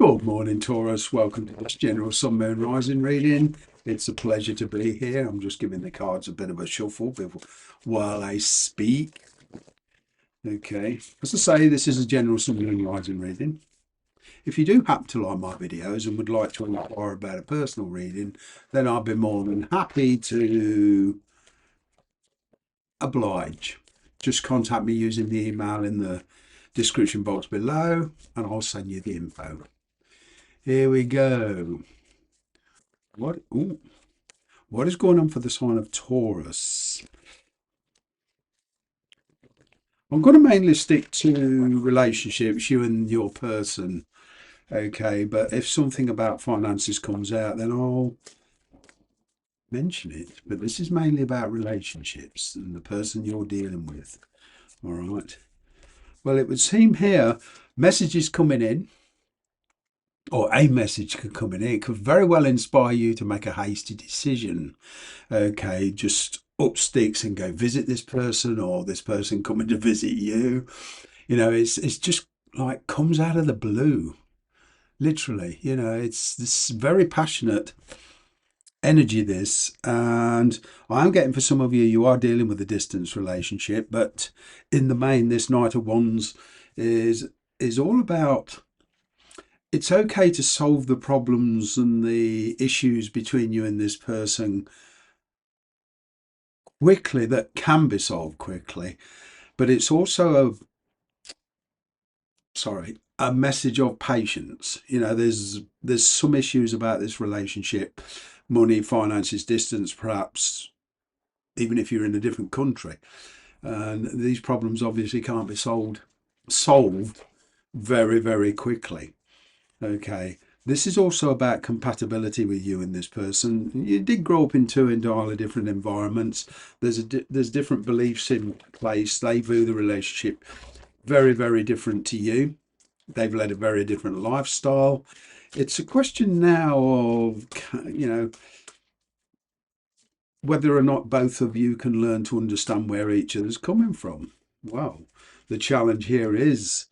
Good morning, Taurus. Welcome to this general Sun, Moon, Rising reading. It's a pleasure to be here. I'm just giving the cards a bit of a shuffle while I speak. Okay, as I say, this is a general Sun, Moon, Rising reading. If you do happen to like my videos and would like to inquire about a personal reading, then I'll be more than happy to oblige. Just contact me using the email in the description box below and I'll send you the info. Here we go. What is going on for the sign of Taurus? I'm going to mainly stick to relationships, you and your person. Okay, but if something about finances comes out, then I'll mention it. But this is mainly about relationships and the person you're dealing with. All right. Well, it would seem here messages coming in, or a message could come in. It could very well inspire you to make a hasty decision. Okay, just up sticks and go visit this person, or this person coming to visit you. It's just like comes out of the blue, literally. It's this very passionate energy, this. And I'm getting, for some of you, you are dealing with a distance relationship, but in the main, this Knight of Wands is all about, it's okay to solve the problems and the issues between you and this person quickly, that can be solved quickly, but it's also a message of patience. There's some issues about this relationship, money, finances, distance, perhaps even if you're in a different country, and these problems obviously can't be solved very, very quickly. Okay, this is also about compatibility with you and this person. You did grow up in two entirely different environments. There's different beliefs in place. They view the relationship very, very different to you. They've led a very different lifestyle. It's a question now of, whether or not both of you can learn to understand where each other's coming from. Well, the challenge here is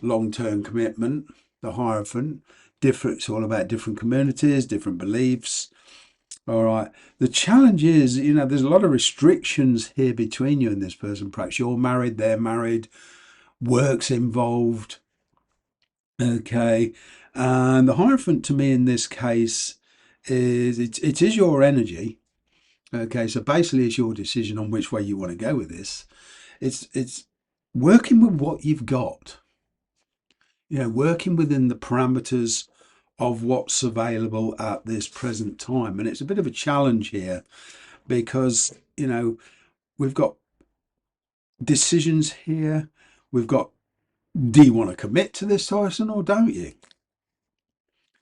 long-term commitment, the Hierophant. It's all about different communities, different beliefs. All right. The challenge is, there's a lot of restrictions here between you and this person. Perhaps you're married, they're married, work's involved. Okay. And the Hierophant to me in this case it is your energy. Okay. So basically it's your decision on which way you want to go with this. It's working with what you've got, working within the parameters of what's available at this present time. And it's a bit of a challenge here because, we've got decisions here. We've got, do you want to commit to this person or don't you?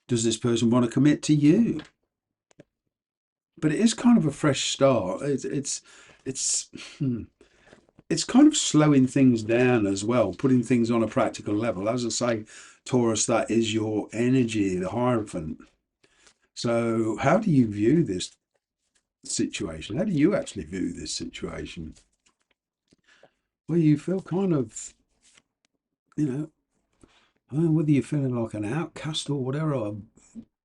Does this person want to commit to you? But it is kind of a fresh start. It's it's kind of slowing things down as well, putting things on a practical level. As I say, Taurus, that is your energy, the Hierophant. So how do you view this situation? How do you actually view this situation? Well, you feel kind of, you know, I don't know whether you're feeling like an outcast or whatever, or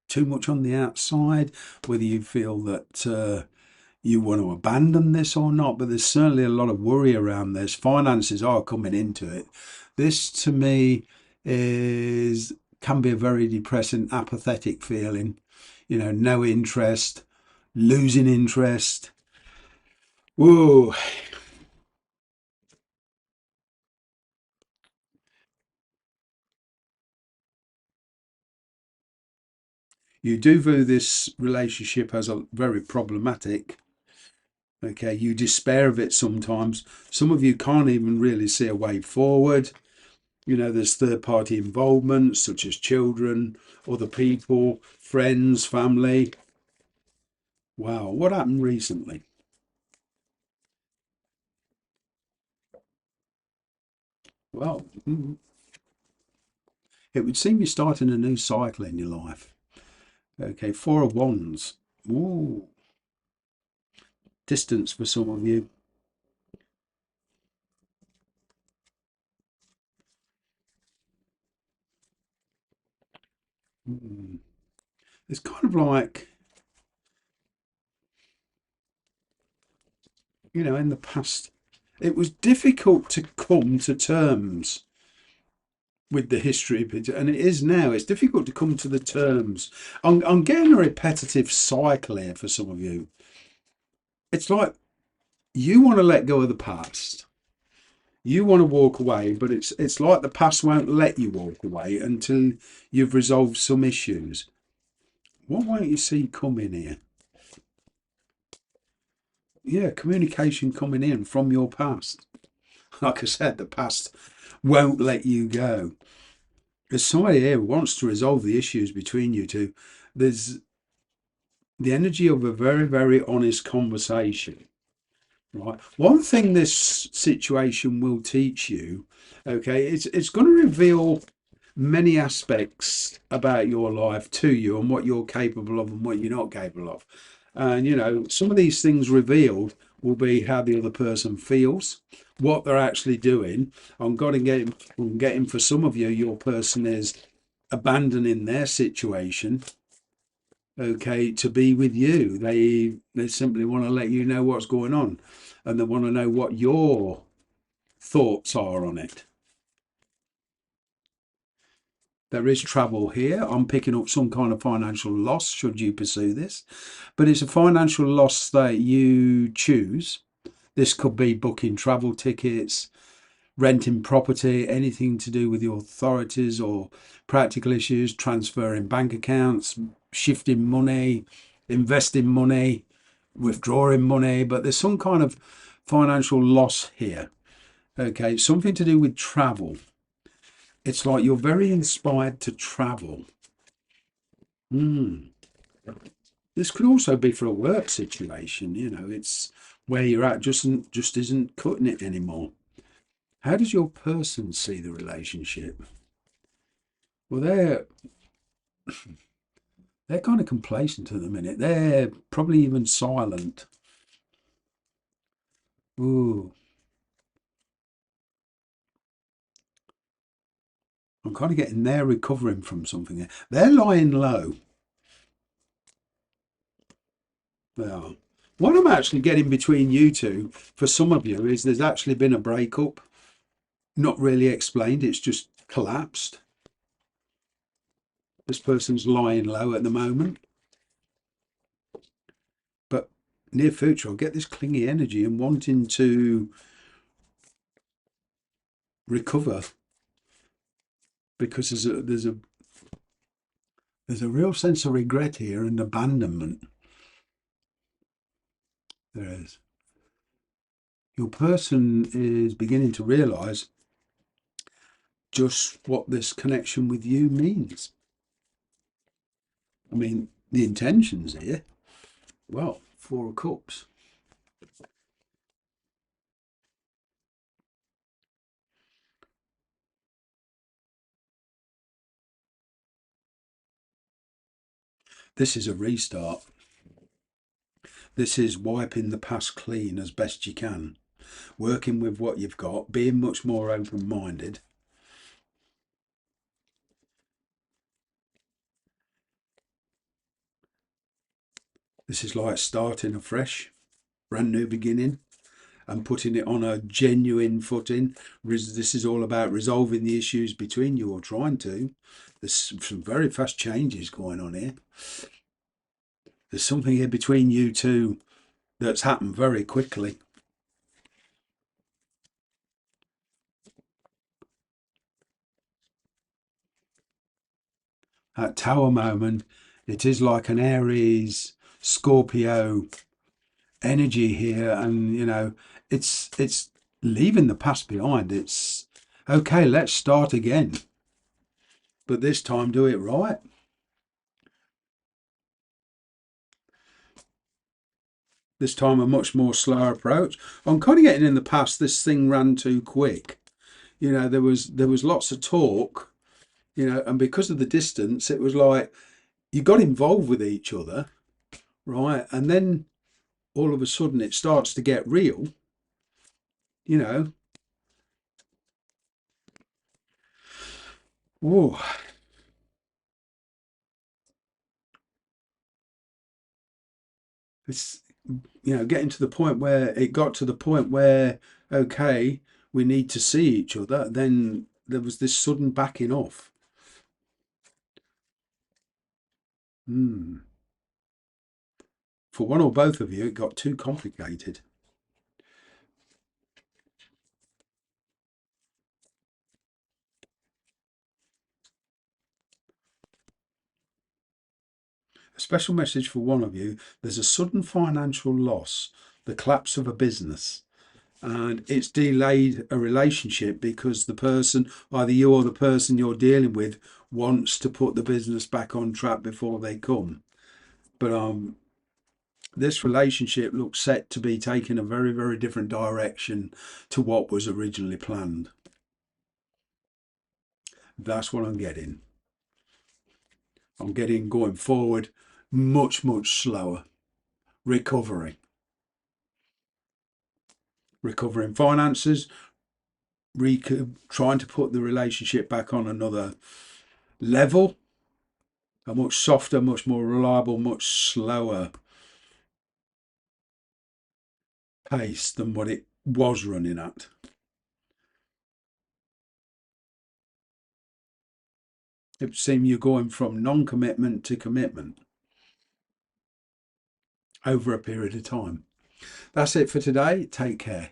too much on the outside, whether you feel that you want to abandon this or not, but there's certainly a lot of worry around this. Finances are coming into it. This to me is can be a very depressing, apathetic feeling. No interest, losing interest. Whoa. You do view this relationship as a very problematic. Okay, you despair of it sometimes. Some of you can't even really see a way forward. There's third party involvement, such as children, other people, friends, family. Wow, what happened recently? Well, it would seem you're starting a new cycle in your life. Okay, Four of Wands. Ooh, distance for some of you. It's kind of like, in the past, it was difficult to come to terms with the history, and it is now. It's difficult to come to the terms. I'm getting a repetitive cycle here for some of you. It's like you want to let go of the past. You want to walk away, but it's like the past won't let you walk away until you've resolved some issues. What won't you see coming here? Yeah, communication coming in from your past. Like I said, the past won't let you go. There's somebody here who wants to resolve the issues between you two. There's the energy of a very, very honest conversation. Right. One thing this situation will teach you, okay, it's going to reveal many aspects about your life to you and what you're capable of and what you're not capable of. And some of these things revealed will be how the other person feels, what they're actually doing. I'm getting for some of you, your person is abandoning their situation, okay, to be with you. They simply want to let you know what's going on, and they want to know what your thoughts are on it. There is travel here. I'm picking up some kind of financial loss should you pursue this, but it's a financial loss that you choose. This could be booking travel tickets, renting property, anything to do with your authorities or practical issues, transferring bank accounts, shifting money, investing money, withdrawing money. But there's some kind of financial loss here. Okay, something to do with travel. It's like you're very inspired to travel. This could also be for a work situation. It's where you're at just isn't cutting it anymore. How does your person see the relationship? Well, they're kind of complacent at the minute. They're probably even silent. Ooh, I'm kind of getting they're recovering from something. They're lying low. They are. What I'm actually getting between you two, for some of you, is there's actually been a breakup. Not really explained. It's just collapsed. This person's lying low at the moment. But near future, I'll get this clingy energy and wanting to recover because there's a real sense of regret here and abandonment. There is. Your person is beginning to realize just what this connection with you means. I mean, the intentions here, well, 4 of Cups. This is a restart. This is wiping the past clean as best you can, working with what you've got, being much more open-minded. This is like starting afresh, brand new beginning, and putting it on a genuine footing. This is all about resolving the issues between you, or trying to. There's some very fast changes going on here. There's something here between you two that's happened very quickly. At Tower moment, it is like an Aries, Scorpio energy here, and it's leaving the past behind. It's okay, let's start again, but this time do it right. This time a much more slower approach. I'm kind of getting in the past this thing ran too quick. There was lots of talk, and because of the distance, it was like you got involved with each other, right? And then all of a sudden it starts to get real, you know. Whoa. It's, getting to the point where it got to the point where, okay, we need to see each other. Then there was this sudden backing off. For one or both of you, it got too complicated. A special message for one of you: there's a sudden financial loss, the collapse of a business, and it's delayed a relationship because the person, either you or the person you're dealing with, wants to put the business back on track before they come. But this relationship looks set to be taking a very, very different direction to what was originally planned. That's what I'm getting. I'm getting, going forward, much, much slower. Recovering finances, trying to put the relationship back on another level, a much softer, much more reliable, much slower pace than what it was running at. It seems you're going from non-commitment to commitment over a period of time. That's it for today. Take care.